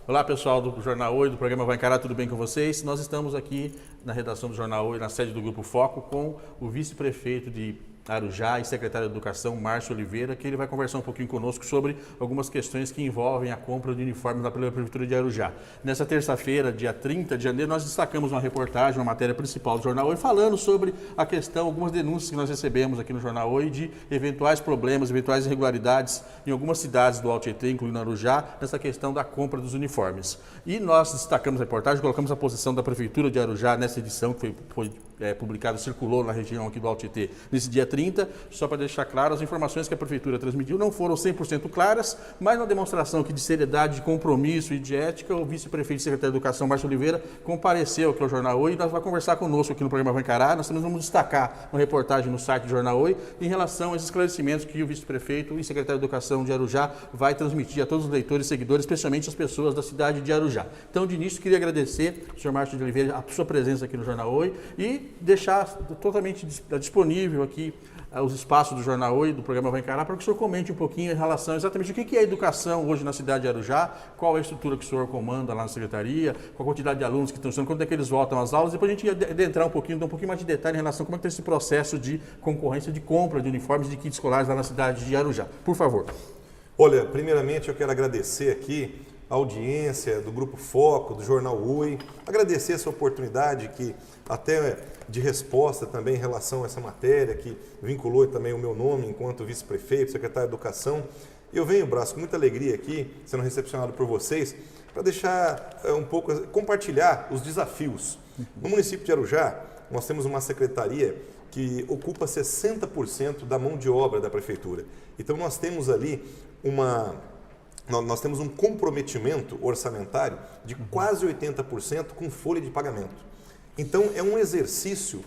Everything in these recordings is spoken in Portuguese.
Olá pessoal do Jornal Oi, do programa Vai Encarar, tudo bem com vocês? Nós estamos aqui na redação do Jornal Oi, na sede do Grupo Foco, com o vice-prefeito de Arujá e secretário de Educação, Márcio Oliveira, que ele vai conversar um pouquinho conosco sobre algumas questões que envolvem a compra de uniformes pela Prefeitura de Arujá. Nessa terça-feira, dia 30 de janeiro, nós destacamos uma reportagem, uma matéria principal do Jornal Oi, falando sobre a questão, algumas denúncias que nós recebemos aqui no Jornal Oi de eventuais problemas, eventuais irregularidades em algumas cidades do Alto Tietê, incluindo Arujá, nessa questão da compra dos uniformes. E nós destacamos a reportagem, colocamos a posição da Prefeitura de Arujá nessa edição, que foi publicada, circulou na região aqui do Alto Tietê, nesse dia 30, só para deixar claro, as informações que a Prefeitura transmitiu não foram 100% claras, mas na demonstração aqui de seriedade, de compromisso e de ética, o vice-prefeito e secretário de Educação, Márcio Oliveira, compareceu aqui ao Jornal Oi e nós vamos conversar conosco aqui no programa Vai Encarar. Nós também vamos destacar uma reportagem no site do Jornal Oi em relação aos esclarecimentos que o vice-prefeito e secretário de Educação de Arujá vai transmitir a todos os leitores e seguidores, especialmente as pessoas da cidade de Arujá. Então, de início, queria agradecer ao senhor Márcio de Oliveira a sua presença aqui no Jornal Oi e deixar totalmente disponível aqui os espaços do Jornal Oi, do programa Vai Encarar, para que o senhor comente um pouquinho em relação exatamente o que é a educação hoje na cidade de Arujá, qual é a estrutura que o senhor comanda lá na secretaria, qual a quantidade de alunos que estão estudando, quando é que eles voltam às aulas, depois a gente ia adentrar um pouquinho, dar um pouquinho mais de detalhe em relação a como é que está esse processo de concorrência, de compra de uniformes de kits escolares lá na cidade de Arujá. Por favor. Olha, primeiramente eu quero agradecer aqui a audiência do Grupo Foco, do Jornal Oi, agradecer essa oportunidade que até de resposta também em relação a essa matéria que vinculou também o meu nome enquanto vice-prefeito, secretário de Educação. Eu venho, Brás, com muita alegria aqui, sendo recepcionado por vocês, para deixar um pouco, compartilhar os desafios. No município de Arujá, nós temos uma secretaria que ocupa 60% da mão de obra da prefeitura. Então nós temos ali nós temos um comprometimento orçamentário de quase 80% com folha de pagamento. Então é um exercício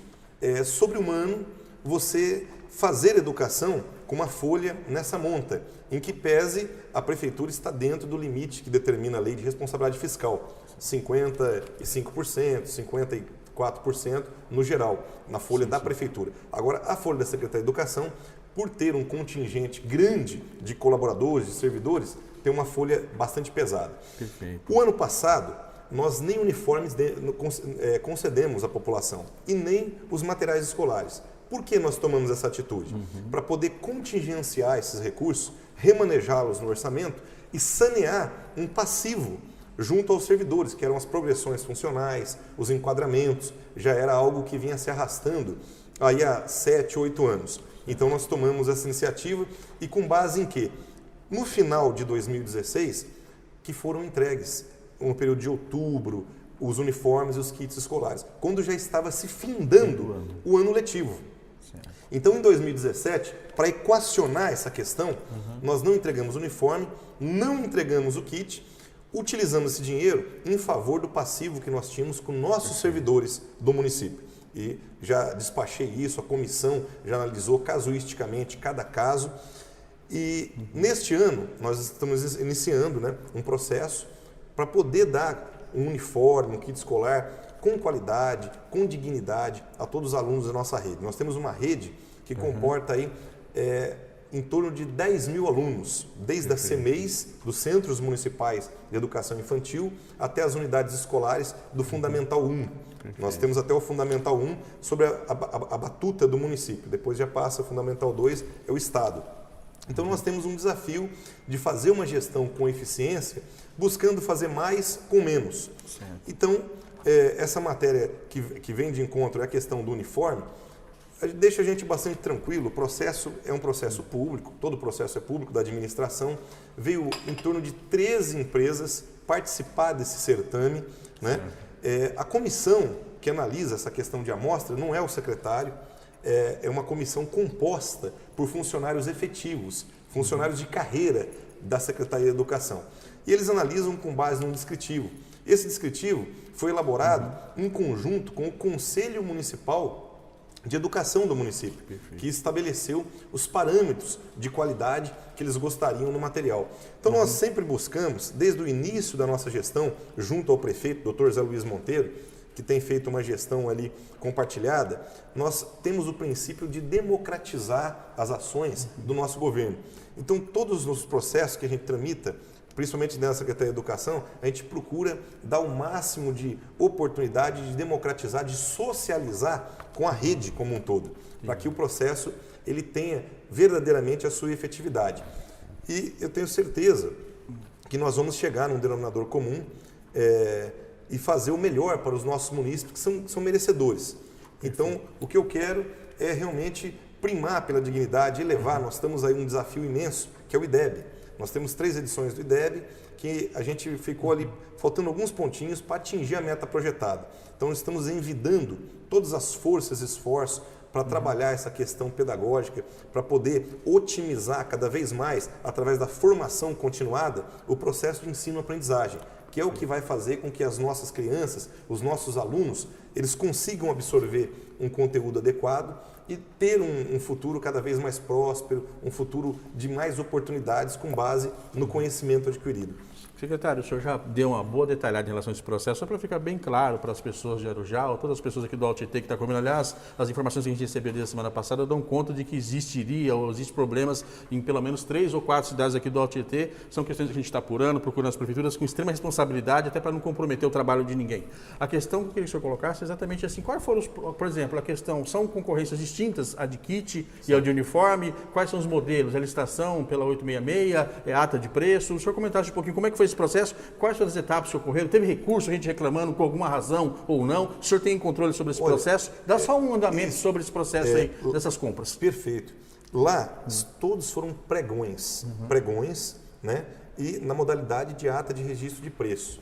sobre-humano você fazer educação com uma folha nessa monta, em que pese a prefeitura está dentro do limite que determina a lei de responsabilidade fiscal, 55%, 54% no geral, na folha da prefeitura. Agora, a folha da Secretaria de Educação, por ter um contingente grande de colaboradores, de servidores, tem uma folha bastante pesada. Perfeito. O ano passado, nós nem uniformes concedemos à população e nem os materiais escolares. Por que nós tomamos essa atitude? Para poder contingenciar esses recursos, remanejá-los no orçamento e sanear um passivo junto aos servidores, que eram as progressões funcionais, os enquadramentos, já era algo que vinha se arrastando aí há 7, 8 anos. Então nós tomamos essa iniciativa e com base em quê? No final de 2016, que foram entregues, no período de outubro, os uniformes e os kits escolares, quando já estava se findando o ano letivo. Certo. Então, em 2017, para equacionar essa questão, nós não entregamos o uniforme, não entregamos o kit, utilizando esse dinheiro em favor do passivo que nós tínhamos com nossos servidores do município. E já despachei isso, a comissão já analisou casuisticamente cada caso. E neste ano, nós estamos iniciando um processo para poder dar um uniforme, um kit escolar com qualidade, com dignidade a todos os alunos da nossa rede. Nós temos uma rede que comporta aí, em torno de 10 mil alunos, desde a CEMEIs, dos Centros Municipais de Educação Infantil, até as unidades escolares do Fundamental 1. Nós temos até o Fundamental 1 sobre a batuta do município, depois já passa o Fundamental 2, é o Estado. Então nós temos um desafio de fazer uma gestão com eficiência, buscando fazer mais com menos. Certo. Então, essa matéria que vem de encontro é a questão do uniforme, deixa a gente bastante tranquilo. O processo é um processo público, todo o processo é público da administração. Veio em torno de 13 empresas participar desse certame, né? A comissão que analisa essa questão de amostra não é o secretário, é uma comissão composta por funcionários efetivos, funcionários de carreira da Secretaria de Educação. E eles analisam com base num descritivo. Esse descritivo foi elaborado em conjunto com o Conselho Municipal de Educação do município, que estabeleceu os parâmetros de qualidade que eles gostariam no material. Então nós sempre buscamos, desde o início da nossa gestão, junto ao prefeito, Dr. Zé Luiz Monteiro, que tem feito uma gestão ali compartilhada, nós temos o princípio de democratizar as ações do nosso governo. Então todos os processos que a gente tramita principalmente na Secretaria de Educação, a gente procura dar o máximo de oportunidade de democratizar, de socializar com a rede como um todo, para que o processo ele tenha verdadeiramente a sua efetividade. E eu tenho certeza que nós vamos chegar num denominador comum e fazer o melhor para os nossos munícipes, que são merecedores. Então, o que eu quero é realmente primar pela dignidade, elevar. Nós estamos aí um desafio imenso, que é o IDEB. Nós temos 3 edições do IDEB, que a gente ficou ali faltando alguns pontinhos para atingir a meta projetada. Então, nós estamos envidando todas as forças e esforços para trabalhar essa questão pedagógica, para poder otimizar cada vez mais, através da formação continuada, o processo de ensino-aprendizagem, que é o que vai fazer com que as nossas crianças, os nossos alunos, eles consigam absorver um conteúdo adequado e ter um futuro cada vez mais próspero, um futuro de mais oportunidades com base no conhecimento adquirido. Secretário, o senhor já deu uma boa detalhada em relação a esse processo, só para ficar bem claro para as pessoas de Arujá, ou todas as pessoas aqui do AltT que estão comendo. Aliás, as informações que a gente recebeu desde a semana passada dão conta de que existem problemas em pelo menos 3 ou 4 cidades aqui do AltT. São questões que a gente está apurando, procurando as prefeituras com extrema responsabilidade, até para não comprometer o trabalho de ninguém. A questão que eu queria que o senhor colocasse é exatamente assim, quais foram, por exemplo, a questão, são concorrências distintas, a de kit e a de uniforme, quais são os modelos, a licitação pela 866, ata de preço, o senhor comentasse um pouquinho como é que foi esse processo, quais foram as etapas que ocorreram, teve recurso, a gente reclamando com alguma razão ou não, o senhor tem controle sobre esse processo? Dá só um andamento sobre esse processo aí, dessas compras. Perfeito. Lá, todos foram pregões, né? E na modalidade de ata de registro de preço.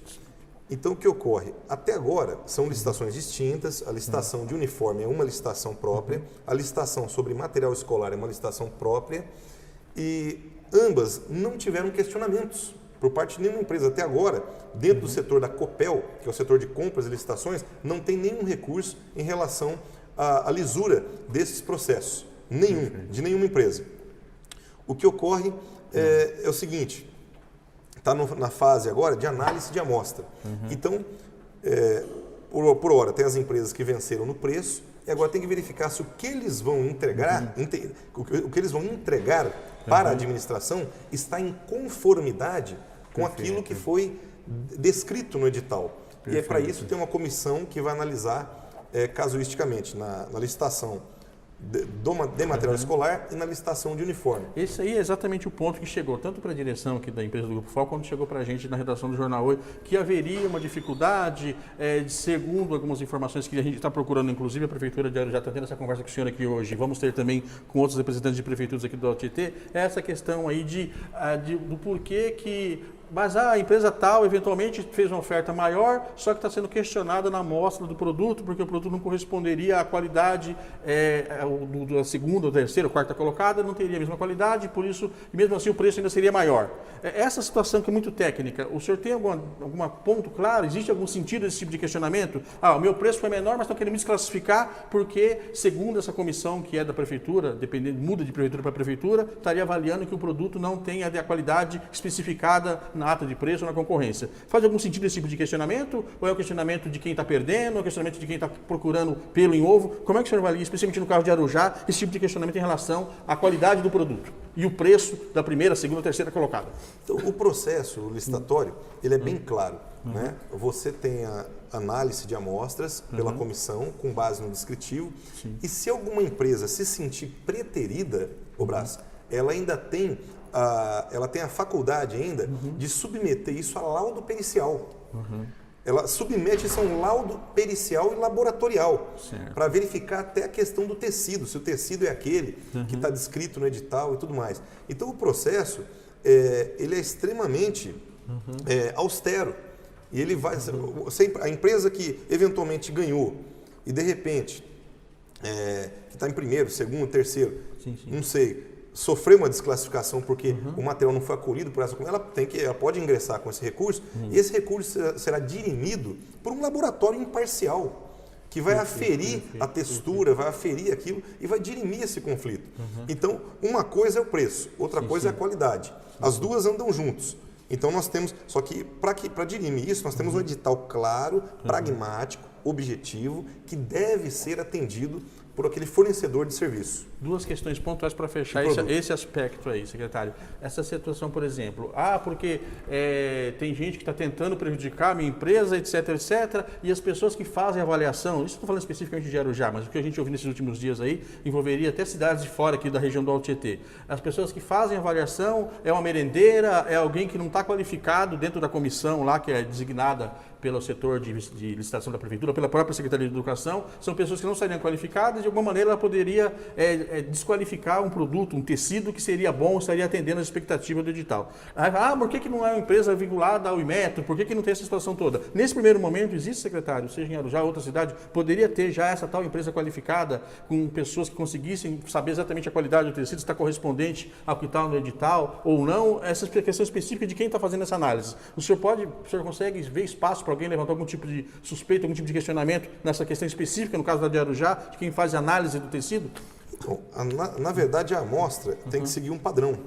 Então, o que ocorre? Até agora, são licitações distintas, a licitação de uniforme é uma licitação própria, a licitação sobre material escolar é uma licitação própria, e ambas não tiveram questionamentos por parte de nenhuma empresa. Até agora, dentro do setor da Copel, que é o setor de compras e licitações, não tem nenhum recurso em relação à lisura desses processos. De nenhuma empresa. O que ocorre é o seguinte, está na fase agora de análise de amostra. Então, por hora, tem as empresas que venceram no preço, e agora tem que verificar se o que eles vão entregar, o que eles vão entregar para a administração está em conformidade com aquilo que foi descrito no edital. E para isso tem uma comissão que vai analisar casuisticamente na licitação de material escolar e na licitação de uniforme. Esse aí é exatamente o ponto que chegou, tanto para a direção aqui da empresa do Grupo Foco, quanto chegou para a gente na redação do Jornal Hoje, que haveria uma dificuldade, segundo algumas informações que a gente está procurando, inclusive a Prefeitura de Arujá está tendo essa conversa com o senhor aqui hoje, vamos ter também com outros representantes de prefeituras aqui do AltT, essa questão aí do porquê que... Mas a empresa tal, eventualmente, fez uma oferta maior, só que está sendo questionada na amostra do produto, porque o produto não corresponderia à qualidade da segunda, ou terceira, ou quarta colocada, não teria a mesma qualidade, por isso, mesmo assim, o preço ainda seria maior. Essa situação que é muito técnica, o senhor tem algum ponto claro? Existe algum sentido desse tipo de questionamento? O meu preço foi menor, mas estão querendo me desclassificar porque, segundo essa comissão que é da prefeitura, dependendo, muda de prefeitura para prefeitura, estaria avaliando que o produto não tem a qualidade especificada na ata de preço ou na concorrência. Faz algum sentido esse tipo de questionamento? Ou é o questionamento de quem está perdendo? Ou é o questionamento de quem está procurando pelo em ovo? Como é que o senhor avalia, especialmente no caso de Arujá, esse tipo de questionamento em relação à qualidade do produto e o preço da primeira, segunda, terceira colocada? Então, o processo licitatório, ele é bem claro. Né? Você tem a análise de amostras pela comissão, com base no descritivo, e se alguma empresa se sentir preterida, ela ainda tem a faculdade ainda de submeter isso a laudo pericial. Ela submete isso a um laudo pericial e laboratorial para verificar até a questão do tecido, se o tecido é aquele que está descrito no edital e tudo mais. Então o processo ele é extremamente austero e ele vai a empresa que eventualmente ganhou e de repente que está em primeiro, segundo, terceiro, não sei, sofreu uma desclassificação porque o material não foi acolhido por essa ela pode ingressar com esse recurso e esse recurso será dirimido por um laboratório imparcial que vai aferir a textura, vai aferir aquilo e vai dirimir esse conflito. Então, uma coisa é o preço, outra coisa é a qualidade. As duas andam juntos. Então, nós temos, só que para dirimir isso, nós temos um edital claro, pragmático, objetivo, que deve ser atendido por aquele fornecedor de serviço. Duas questões pontuais para fechar esse aspecto aí, secretário. Essa situação, por exemplo, porque tem gente que está tentando prejudicar a minha empresa, etc, etc, e as pessoas que fazem avaliação, isso estou falando especificamente de Arujá, mas o que a gente ouviu nesses últimos dias aí, envolveria até cidades de fora aqui da região do Alto Tietê. As pessoas que fazem avaliação, é uma merendeira, é alguém que não está qualificado dentro da comissão lá, que é designada pelo setor de licitação da Prefeitura, pela própria Secretaria de Educação, são pessoas que não seriam qualificadas, de alguma maneira ela poderia desqualificar um produto, um tecido que seria bom, estaria atendendo às expectativas do edital. Por que não é uma empresa vinculada ao Inmetro? Por que não tem essa situação toda? Nesse primeiro momento, existe, secretário, seja em Arujá ou outra cidade, poderia ter já essa tal empresa qualificada, com pessoas que conseguissem saber exatamente a qualidade do tecido, se está correspondente ao que está no edital ou não, essa questão específica de quem está fazendo essa análise. O senhor consegue ver espaço para alguém levantar algum tipo de suspeita, algum tipo de questionamento nessa questão específica, no caso da de Arujá, de quem faz a análise do tecido? Então, na verdade, a amostra tem que seguir um padrão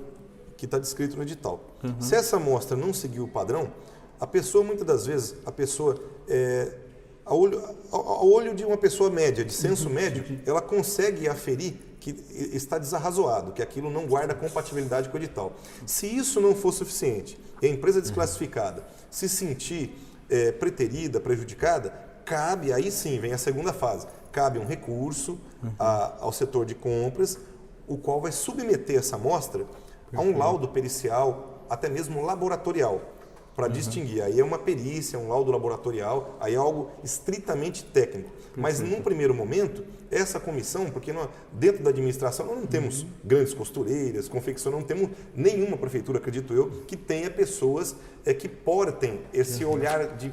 que está descrito no edital. Se essa amostra não seguir o padrão, a pessoa, muitas das vezes, ao olho de uma pessoa média, de senso médio, ela consegue aferir que está desarrazoado, que aquilo não guarda compatibilidade com o edital. Se isso não for suficiente, e a empresa desclassificada se sentir preterida, prejudicada, cabe, aí sim, vem a segunda fase, cabe um recurso ao setor de compras, o qual vai submeter essa amostra a um laudo pericial, até mesmo laboratorial, para distinguir. Aí é uma perícia, um laudo laboratorial, aí é algo estritamente técnico. Mas num primeiro momento, essa comissão, porque dentro da administração nós não temos grandes costureiras, confecção, não temos nenhuma prefeitura, acredito eu, que tenha pessoas que portem esse olhar de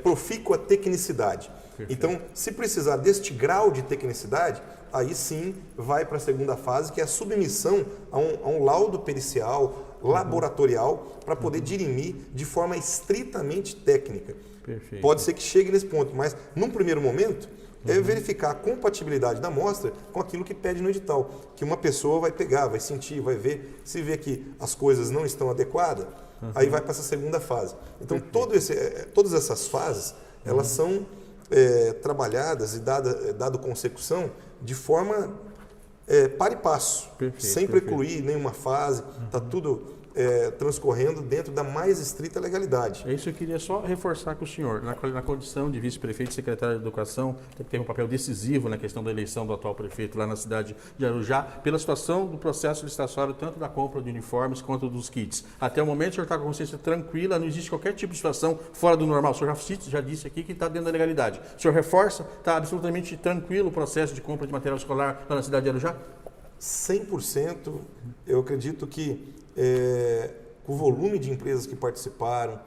profícua tecnicidade. Perfeito. Então, se precisar deste grau de tecnicidade, aí sim vai para a segunda fase, que é a submissão a um laudo pericial, laboratorial, para poder dirimir de forma estritamente técnica. Perfeito. Pode ser que chegue nesse ponto, mas num primeiro momento é verificar a compatibilidade da amostra com aquilo que pede no edital, que uma pessoa vai pegar, vai sentir, vai ver, se vê que as coisas não estão adequadas, aí vai para essa segunda fase. Então todas essas fases, elas são trabalhadas e dado consecução de forma par e passo, sem precluir nenhuma fase, está tudo transcorrendo dentro da mais estrita legalidade. É isso que eu queria só reforçar com o senhor. Na condição de vice-prefeito e secretário de Educação, tem um papel decisivo na questão da eleição do atual prefeito lá na cidade de Arujá, pela situação do processo licitatório, tanto da compra de uniformes quanto dos kits. Até o momento, o senhor está com a consciência tranquila, não existe qualquer tipo de situação fora do normal. O senhor já disse aqui que está dentro da legalidade. O senhor reforça, está absolutamente tranquilo o processo de compra de material escolar lá na cidade de Arujá? 100%. Eu acredito que o volume de empresas que participaram,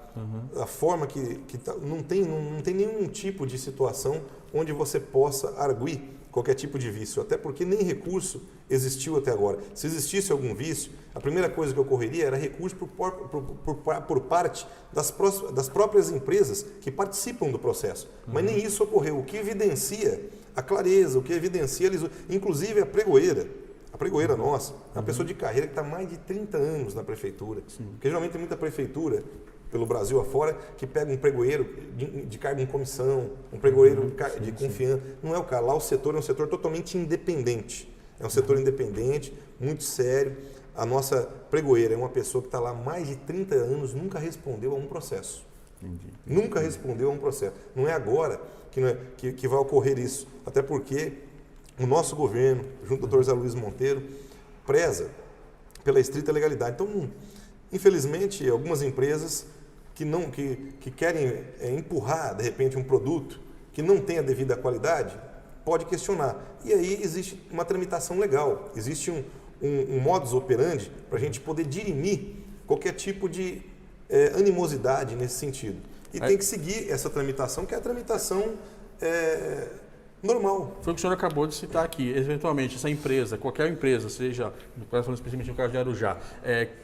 a forma que não tem nenhum tipo de situação onde você possa arguir qualquer tipo de vício, até porque nem recurso existiu até agora. Se existisse algum vício, a primeira coisa que ocorreria era recurso por parte das próprias empresas que participam do processo. Mas nem isso ocorreu, o que evidencia a clareza, o que evidencia, inclusive a pregoeira nossa, é uma pessoa de carreira que está mais de 30 anos na prefeitura. Sim. Porque geralmente tem muita prefeitura pelo Brasil afora que pega um pregoeiro de cargo em comissão, um pregoeiro de confiança. Não é o cara. Lá o setor é um setor totalmente independente. É um setor independente, muito sério. A nossa pregoeira é uma pessoa que está lá há mais de 30 anos, nunca respondeu a um processo. Entendi. Nunca respondeu a um processo. Não é agora que vai ocorrer isso. Até porque o nosso governo, junto ao Dr. Zé Luiz Monteiro, preza pela estrita legalidade. Então, infelizmente, algumas empresas que querem empurrar, de repente, um produto que não tem a devida qualidade, pode questionar. E aí existe uma tramitação legal, existe um modus operandi para a gente poder dirimir qualquer tipo de animosidade nesse sentido. E tem que seguir essa tramitação, que é a tramitação normal. Foi o que o senhor acabou de citar aqui. Eventualmente, essa empresa, qualquer empresa, seja, falando especificamente no caso de Arujá,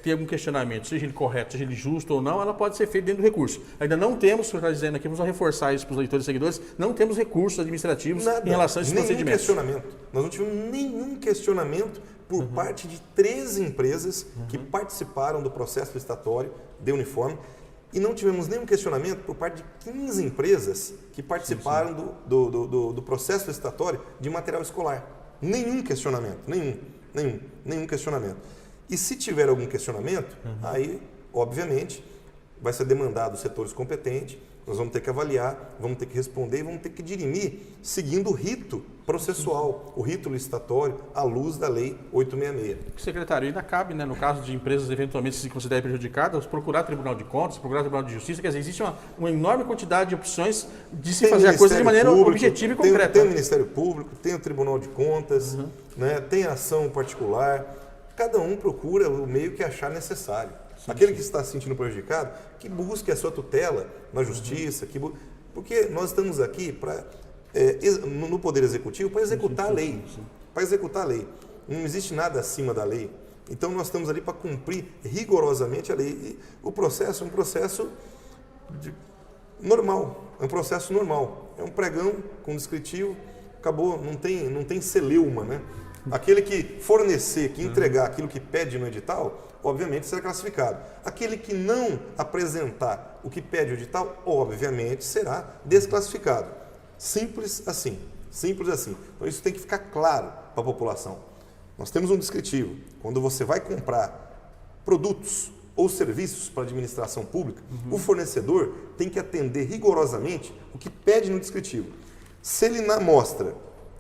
tem algum questionamento, seja ele correto, seja ele justo ou não, ela pode ser feita dentro do recurso. Ainda não temos, o senhor está dizendo aqui, vamos reforçar isso para os leitores e seguidores, não temos recursos administrativos em relação a esse procedimento. Questionamento. Nós não tivemos nenhum questionamento por parte de 13 empresas que participaram do processo licitatório de uniforme. E não tivemos nenhum questionamento por parte de 15 empresas que participaram do processo licitatório de material escolar. Nenhum questionamento, nenhum questionamento. E se tiver algum questionamento, aí, obviamente, vai ser demandado os setores competentes, nós vamos ter que avaliar, vamos ter que responder e vamos ter que dirimir seguindo o rito processual, o rito licitatório, à luz da Lei 866. Secretário, ainda cabe, né, no caso de empresas eventualmente se considerem prejudicadas, procurar Tribunal de Contas, procurar Tribunal de Justiça, quer dizer, existe uma enorme quantidade de opções de se fazer a coisa de maneira objetiva e concreta. Tem o Ministério Público, tem o Tribunal de Contas, né, tem a ação particular, cada um procura o meio que achar necessário. Aquele que está se sentindo prejudicado, que busque a sua tutela na justiça, porque nós estamos aqui no Poder Executivo para executar a lei. Para executar a lei. Não existe nada acima da lei. Então nós estamos ali para cumprir rigorosamente a lei. E o processo é um processo normal. É um processo normal. É um pregão com descritivo, acabou, não tem celeuma, né? Aquele que fornecer, que entregar aquilo que pede no edital, obviamente será classificado. Aquele que não apresentar o que pede o edital, obviamente será desclassificado. Simples assim. Simples assim. Então isso tem que ficar claro para a população. Nós temos um descritivo. Quando você vai comprar produtos ou serviços para a administração pública, o fornecedor tem que atender rigorosamente o que pede no descritivo. Se ele na amostra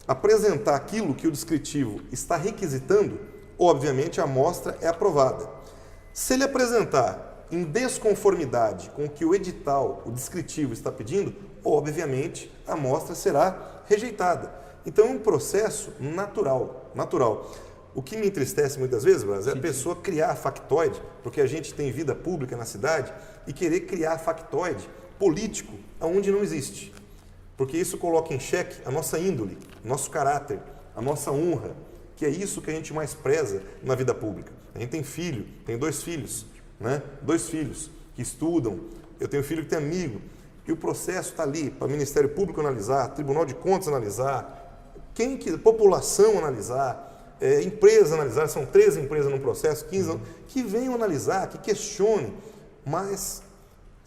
apresentar aquilo que o descritivo está requisitando, obviamente a amostra é aprovada. Se ele apresentar em desconformidade com o que o edital, o descritivo está pedindo, obviamente a amostra será rejeitada. Então é um processo natural. O que me entristece muitas vezes, Brasil, é a pessoa criar factoide, porque a gente tem vida pública na cidade, e querer criar factoide político onde não existe. Porque isso coloca em xeque a nossa índole, nosso caráter, a nossa honra, que é isso que a gente mais preza na vida pública. A gente tem filho, tem 2 filhos, né? 2 filhos que estudam, eu tenho filho que tem amigo, e o processo está ali para o Ministério Público analisar, Tribunal de Contas analisar, população analisar, empresa analisar, são 13 empresas no processo, 15 que venham analisar, que questionem, mas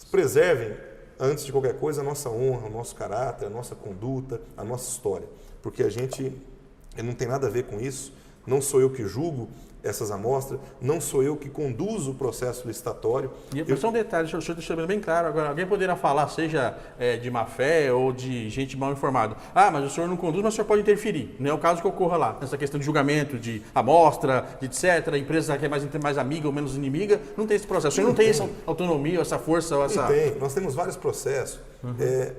preservem, antes de qualquer coisa, a nossa honra, o nosso caráter, a nossa conduta, a nossa história. Porque a gente não tem nada a ver com isso, não sou eu que julgo essas amostras, não sou eu que conduzo o processo licitatório. E só um detalhe, deixa eu deixar bem claro, agora alguém poderá falar, seja de má fé ou de gente mal informada, mas o senhor não conduz, mas o senhor pode interferir, não é o caso que ocorra lá, nessa questão de julgamento, de amostra, de etc, a empresa que é mais amiga ou menos inimiga, não tem esse processo, o senhor não tem essa autonomia, essa força? Essa... Tem, nós temos vários processos.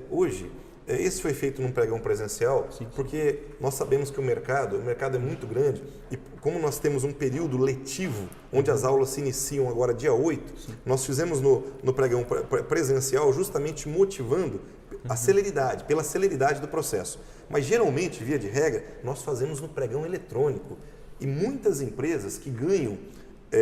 Hoje, esse foi feito num pregão presencial, porque nós sabemos que o mercado é muito grande e como nós temos um período letivo, onde as aulas se iniciam agora dia 8, nós fizemos no pregão presencial justamente motivando a celeridade, pela celeridade do processo. Mas geralmente, via de regra, nós fazemos no pregão eletrônico e muitas empresas que ganham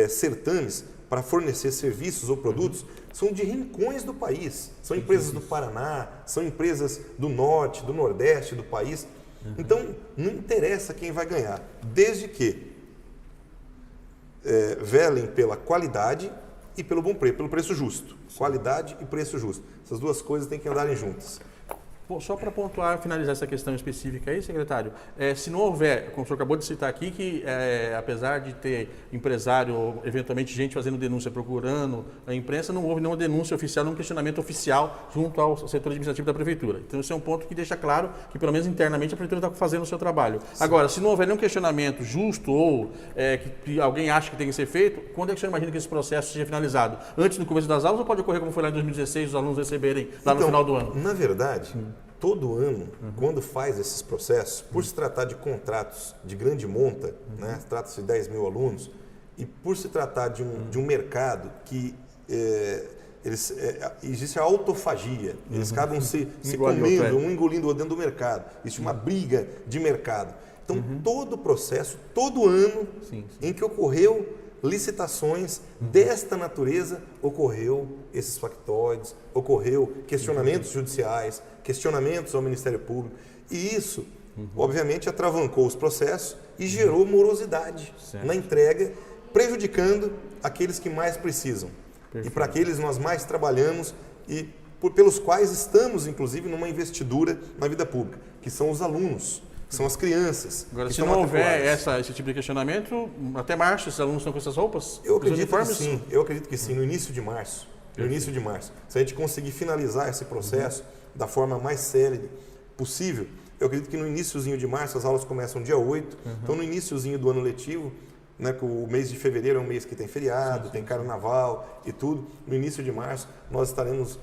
certames para fornecer serviços ou produtos são de rincões do país. São empresas do Paraná, são empresas do norte, do nordeste do país. Então, não interessa quem vai ganhar, desde que velem pela qualidade e pelo bom preço, pelo preço justo. Qualidade e preço justo. Essas duas coisas têm que andarem juntas. Bom, só para pontuar, finalizar essa questão específica aí, secretário, se não houver, como o senhor acabou de citar aqui, que apesar de ter empresário ou eventualmente gente fazendo denúncia, procurando a imprensa, não houve nenhuma denúncia oficial, nenhum questionamento oficial junto ao setor administrativo da Prefeitura. Então, esse é um ponto que deixa claro que, pelo menos internamente, a Prefeitura está fazendo o seu trabalho. Sim. Agora, se não houver nenhum questionamento justo ou que alguém acha que tem que ser feito, quando é que o senhor imagina que esse processo seja finalizado? Antes do começo das aulas ou pode ocorrer como foi lá em 2016, os alunos receberem lá no final do ano? Na verdade... Todo ano, quando faz esses processos, por se tratar de contratos de grande monta, né, trata-se de 10 mil alunos, e por se tratar de um mercado que existe a autofagia, eles acabam se comendo, um engolindo o outro dentro do mercado, existe uma briga de mercado. Então, todo o processo, todo ano em que ocorreu licitações desta natureza, ocorreu esses factoides, ocorreu questionamentos judiciais, questionamentos ao Ministério Público, e isso, obviamente, atravancou os processos e gerou morosidade na entrega, prejudicando aqueles que mais precisam. E para aqueles nós mais trabalhamos e pelos quais estamos, inclusive, numa investidura na vida pública, que são os alunos, são as crianças. Agora, se não houver esse tipo de questionamento, até março, esses alunos estão com essas roupas? Eu acredito que sim, no início de março. No início de março. Se a gente conseguir finalizar esse processo da forma mais célere possível, eu acredito que no iniciozinho de março, as aulas começam dia 8, então no iniciozinho do ano letivo, né, que o mês de fevereiro é um mês que tem feriado, tem carnaval e tudo, no início de março nós estaremos,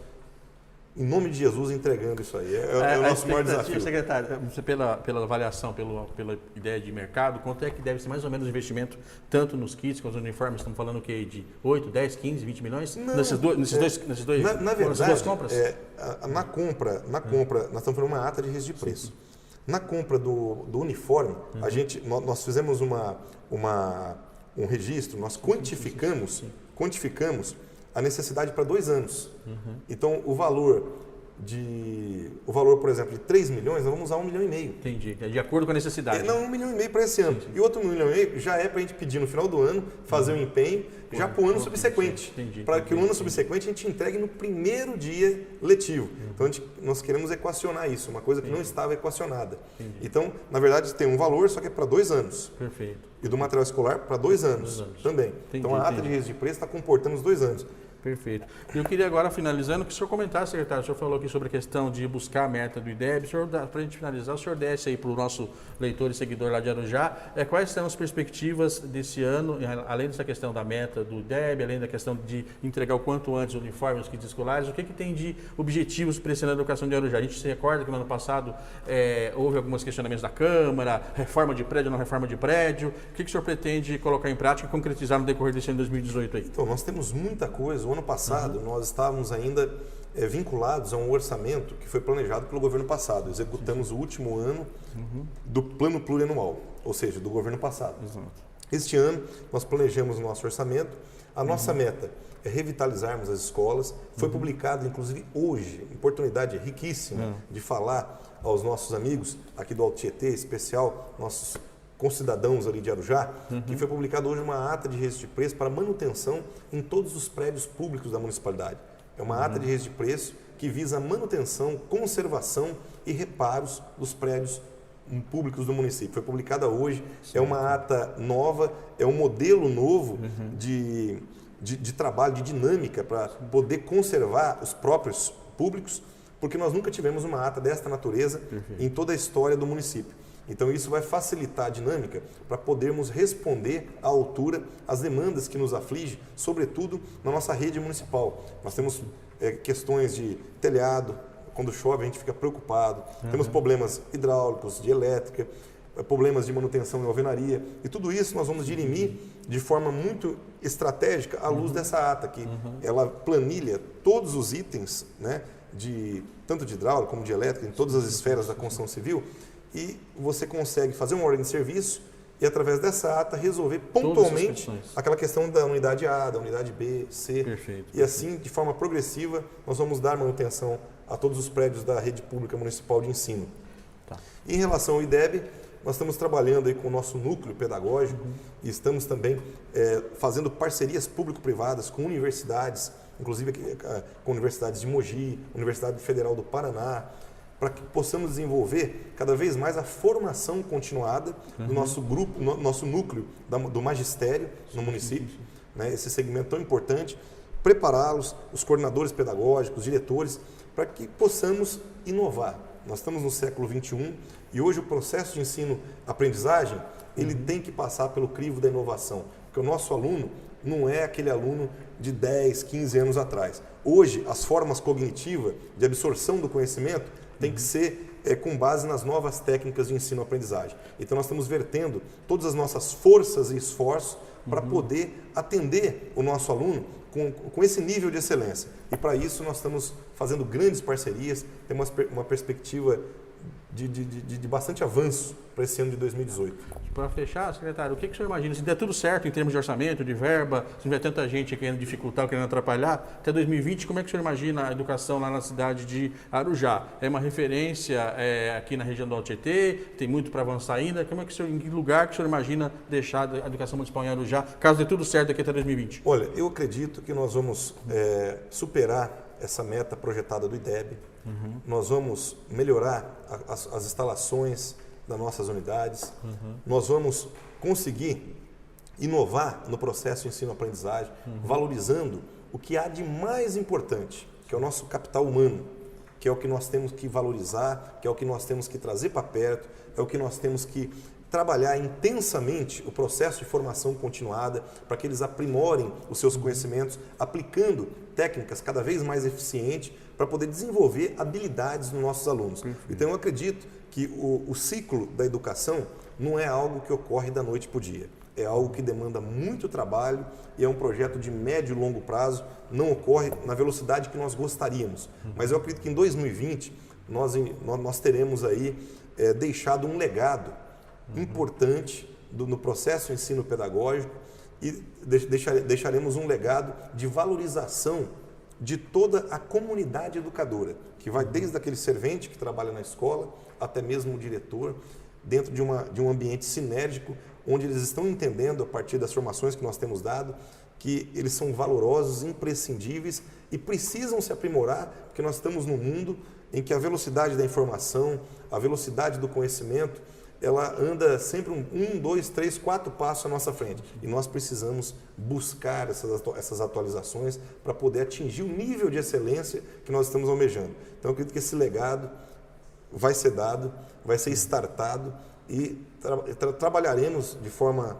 em nome de Jesus, entregando isso aí. É o nosso maior desafio. Secretário, pela avaliação, pela ideia de mercado, quanto é que deve ser mais ou menos o investimento, tanto nos kits quanto nos uniformes? Estamos falando o quê? De 8, 10, 15, 20 milhões? Não, nessas duas compras? Na compra, nós estamos fazendo uma ata de registro de preço. Na compra do uniforme, nós fizemos um registro, nós quantificamos a necessidade para 2 anos. Então, o valor, por exemplo, de 3 milhões, nós vamos usar 1,5 milhão. Entendi. É de acordo com a necessidade. Não, 1,5 milhão para esse ano. E outro 1,5 milhão já é para a gente pedir no final do ano, fazer um empenho, já para o ano subsequente. Para que o ano subsequente a gente entregue no primeiro dia letivo. Então, nós queremos equacionar isso, uma coisa que não estava equacionada. Então, na verdade, tem um valor, só que é para 2 anos. Perfeito. E do material escolar para 2 anos também. Então, a ata de registro de preço está comportando os 2 anos. Perfeito. Eu queria agora, finalizando, que o senhor comentasse, secretário, o senhor falou aqui sobre a questão de buscar a meta do IDEB. Para a gente finalizar, o senhor desce aí para o nosso leitor e seguidor lá de Arujá, quais são as perspectivas desse ano, além dessa questão da meta do IDEB, além da questão de entregar o quanto antes o uniforme, os kits escolares, o que tem de objetivos para esse ano da educação de Arujá? A gente se recorda que no ano passado houve alguns questionamentos da Câmara, reforma de prédio, não reforma de prédio. O que o senhor pretende colocar em prática e concretizar no decorrer desse ano de 2018 aí? Então, nós temos muita coisa. O ano passado, nós estávamos ainda vinculados a um orçamento que foi planejado pelo governo passado. Executamos o último ano do plano plurianual, ou seja, do governo passado. Este ano, nós planejamos o nosso orçamento. A nossa meta é revitalizarmos as escolas. Foi publicado, inclusive, hoje, oportunidade riquíssima de falar aos nossos amigos aqui do Alto Tietê, especial, nossos concidadãos ali de Arujá, que foi publicado hoje uma ata de registro de preço para manutenção em todos os prédios públicos da municipalidade. É uma ata de registro de preço que visa a manutenção, conservação e reparos dos prédios públicos do município. Foi publicada hoje, é uma ata nova, é um modelo novo de trabalho, de dinâmica para poder conservar os próprios públicos, porque nós nunca tivemos uma ata desta natureza em toda a história do município. Então, isso vai facilitar a dinâmica para podermos responder à altura às demandas que nos afligem, sobretudo na nossa rede municipal. Nós temos questões de telhado, quando chove a gente fica preocupado, temos problemas hidráulicos, de elétrica, problemas de manutenção em alvenaria, e tudo isso nós vamos dirimir de forma muito estratégica à luz dessa ata, que ela planilha todos os itens, né, tanto de hidráulica como de elétrica, em todas as esferas da construção civil, e você consegue fazer uma ordem de serviço e, através dessa ata, resolver pontualmente aquela questão da unidade A, da unidade B, C. E assim, de forma progressiva, nós vamos dar manutenção a todos os prédios da rede pública municipal de ensino. Em relação ao IDEB, nós estamos trabalhando aí com o nosso núcleo pedagógico e estamos também fazendo parcerias público-privadas com universidades, inclusive com universidades de Mogi, Universidade Federal do Paraná, para que possamos desenvolver cada vez mais a formação continuada do nosso grupo, nosso núcleo do magistério no município, né, esse segmento tão importante, prepará-los, os coordenadores pedagógicos, os diretores, para que possamos inovar. Nós estamos no século XXI e hoje o processo de ensino-aprendizagem ele tem que passar pelo crivo da inovação, porque o nosso aluno não é aquele aluno de 10, 15 anos atrás. Hoje, as formas cognitivas de absorção do conhecimento tem que ser com base nas novas técnicas de ensino-aprendizagem. Então, nós estamos vertendo todas as nossas forças e esforços para poder atender o nosso aluno com esse nível de excelência. E, para isso, nós estamos fazendo grandes parcerias, temos uma perspectiva de bastante avanço para esse ano de 2018. Para fechar, secretário, o que o senhor imagina? Se der tudo certo em termos de orçamento, de verba, se não tiver tanta gente querendo dificultar ou querendo atrapalhar, até 2020, como é que o senhor imagina a educação lá na cidade de Arujá? É uma referência aqui na região do Alto Tietê? Tem muito para avançar ainda? Como é que em que lugar que o senhor imagina deixar a educação municipal em Arujá, caso dê tudo certo daqui até 2020? Olha, eu acredito que nós vamos superar essa meta projetada do IDEB. Nós vamos melhorar as instalações das nossas unidades. Nós vamos conseguir inovar no processo de ensino-aprendizagem, valorizando o que há de mais importante, que é o nosso capital humano, que é o que nós temos que valorizar, que é o que nós temos que trazer para perto, é o que nós temos que trabalhar intensamente o processo de formação continuada para que eles aprimorem os seus conhecimentos, aplicando técnicas cada vez mais eficientes para poder desenvolver habilidades nos nossos alunos. Então eu acredito que o ciclo da educação não é algo que ocorre da noite para o dia. É algo que demanda muito trabalho e é um projeto de médio e longo prazo, não ocorre na velocidade que nós gostaríamos. Mas eu acredito que em 2020 nós teremos aí deixado um legado importante no processo de ensino pedagógico e deixaremos um legado de valorização de toda a comunidade educadora, que vai desde aquele servente que trabalha na escola até mesmo o diretor, dentro de um ambiente sinérgico, onde eles estão entendendo, a partir das formações que nós temos dado, que eles são valorosos, imprescindíveis e precisam se aprimorar, porque nós estamos num mundo em que a velocidade da informação, a velocidade do conhecimento, ela anda sempre 1, 2, 3, 4 passos à nossa frente. E nós precisamos buscar essas atualizações para poder atingir o nível de excelência que nós estamos almejando. Então, eu acredito que esse legado vai ser dado, vai ser startado e trabalharemos de forma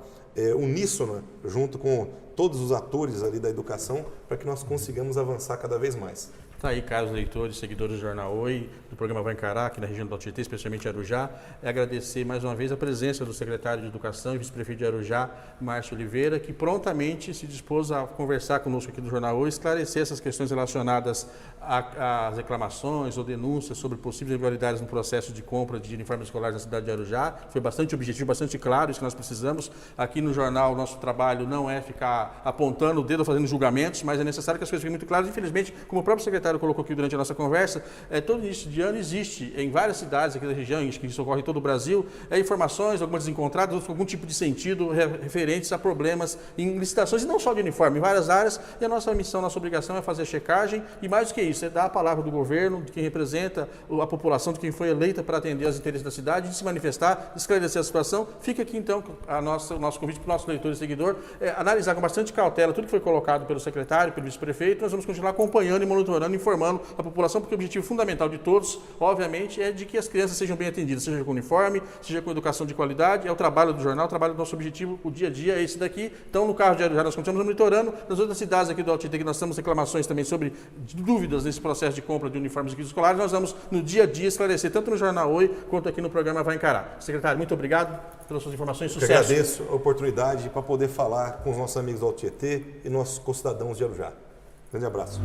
uníssona, junto com todos os atores ali da educação, para que nós consigamos avançar cada vez mais. Está aí, caros leitores, seguidores do Jornal Oi, do programa Vai Encarar, aqui na região do Alto Tietê, especialmente Arujá. Agradecer mais uma vez a presença do secretário de Educação e vice-prefeito de Arujá, Márcio Oliveira, que prontamente se dispôs a conversar conosco aqui do Jornal Oi, esclarecer essas questões relacionadas às reclamações ou denúncias sobre possíveis irregularidades no processo de compra de uniformes escolares na cidade de Arujá. Foi bastante objetivo, bastante claro, isso que nós precisamos. Aqui no jornal, o nosso trabalho não é ficar apontando o dedo, fazendo julgamentos, mas é necessário que as coisas fiquem muito claras. Infelizmente, como o próprio secretário colocou aqui durante a nossa conversa, todo início de ano existe em várias cidades aqui da região, que isso ocorre em todo o Brasil, informações, algumas desencontradas, outras com algum tipo de sentido referentes a problemas em licitações, e não só de uniforme, em várias áreas, e a nossa missão, nossa obrigação é fazer a checagem, e mais do que isso, é dar a palavra do governo, de quem representa a população, de quem foi eleita para atender aos interesses da cidade, de se manifestar, esclarecer a situação. Fica aqui então o nosso convite para o nosso leitor e seguidor, analisar com bastante cautela tudo que foi colocado pelo secretário, pelo vice-prefeito. Nós vamos continuar acompanhando e monitorando, informando a população, porque o objetivo fundamental de todos, obviamente, é de que as crianças sejam bem atendidas, seja com uniforme, seja com educação de qualidade. É o trabalho do jornal, o trabalho do nosso objetivo, o dia a dia é esse daqui. Então, no carro de Arujá, nós continuamos monitorando. Nas outras cidades aqui do Alto Tietê, que nós temos reclamações também sobre dúvidas nesse processo de compra de uniformes e kits escolares, nós vamos, no dia a dia, esclarecer, tanto no Jornal Oi, quanto aqui no programa Vai Encarar. Secretário, muito obrigado pelas suas informações. Sucesso. Eu agradeço a oportunidade para poder falar com os nossos amigos do Alto Tietê e nossos concidadãos de Arujá. Grande abraço.